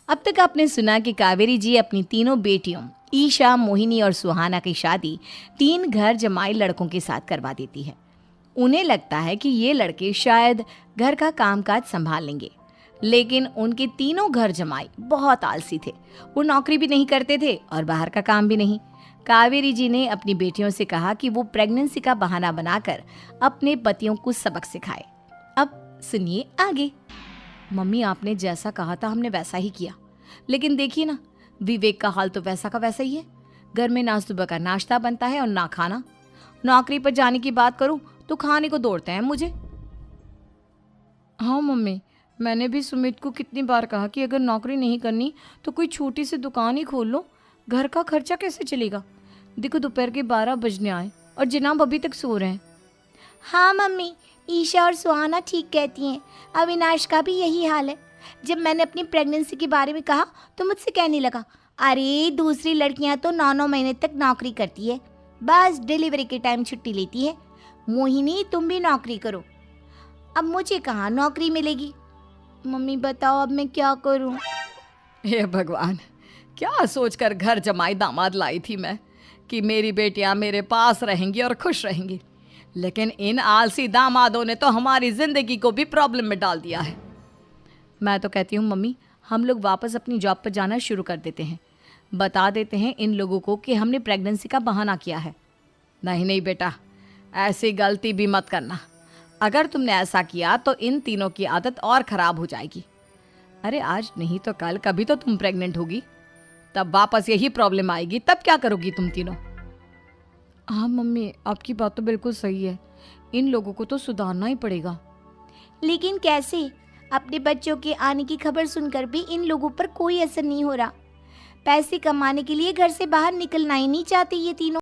अब तक आपने सुना कि कावेरी जी अपनी तीनों बेटियों ईशा, मोहिनी और सुहाना की शादी 3 घर जमाई लड़कों के साथ करवा देती है। उन्हें लगता है कि ये लड़के शायद घर का कामकाज संभाल लेंगे, लेकिन उनके तीनों घर जमाई बहुत आलसी थे। वो नौकरी भी नहीं करते थे और बाहर का काम भी नहीं। कावेरी जी ने अपनी बेटियों से कहा कि वो प्रेगनेंसी का बहाना बनाकर अपने पतियों को सबक सिखाए। अब सुनिए आगे। मम्मी, आपने जैसा कहा था हमने वैसा ही किया, लेकिन देखिए ना, विवेक का हाल तो वैसा का वैसा ही है। घर में ना सुबह का नाश्ता बनता है और ना खाना। नौकरी पर जाने की बात करूं तो खाने को दौड़ते हैं मुझे। हाँ मम्मी, मैंने भी सुमित को कितनी बार कहा कि अगर नौकरी नहीं करनी तो कोई छोटी सी दुकान ही खोल लो। घर का खर्चा कैसे चलेगा? देखो दोपहर के 12 बजने आए और जनाब अभी तक सो रहे हैं। हाँ मम्मी, ईशा और सुहाना ठीक कहती हैं। अविनाश का भी यही हाल है। जब मैंने अपनी प्रेगनेंसी के बारे में कहा तो मुझसे कहने लगा, अरे दूसरी लड़कियां तो 9-9 महीने तक नौकरी करती है, बस डिलीवरी के टाइम छुट्टी लेती है। मोहिनी, तुम भी नौकरी करो। अब मुझे कहाँ नौकरी मिलेगी? मम्मी बताओ अब मैं क्या करूँ? हे भगवान, क्या सोचकर घर जमाई दामाद लाई थी मैं कि मेरी बेटियां मेरे पास रहेंगी और खुश रहेंगी, लेकिन इन आलसी दामादों ने तो हमारी जिंदगी को भी प्रॉब्लम में डाल दिया है। मैं तो कहती हूँ मम्मी, हम लोग वापस अपनी जॉब पर जाना शुरू कर देते हैं। बता देते हैं इन लोगों को कि हमने प्रेगनेंसी का बहाना किया है। नहीं नहीं बेटा, ऐसी गलती भी मत करना। अगर तुमने ऐसा किया तो इन तीनों की आदत और ख़राब हो जाएगी। अरे आज नहीं तो कल कभी तो तुम प्रेग्नेंट होगी, तब वापस यही प्रॉब्लम आएगी। तब क्या करोगी तुम तीनों? हाँ मम्मी, आपकी बात तो बिल्कुल सही है। इन लोगों को तो सुधारना ही पड़ेगा। लेकिन कैसे? अपने बच्चों के आने की खबर सुनकर भी इन लोगों पर कोई असर नहीं हो रहा। पैसे कमाने के लिए घर से बाहर निकलना ही नहीं चाहते ये तीनों।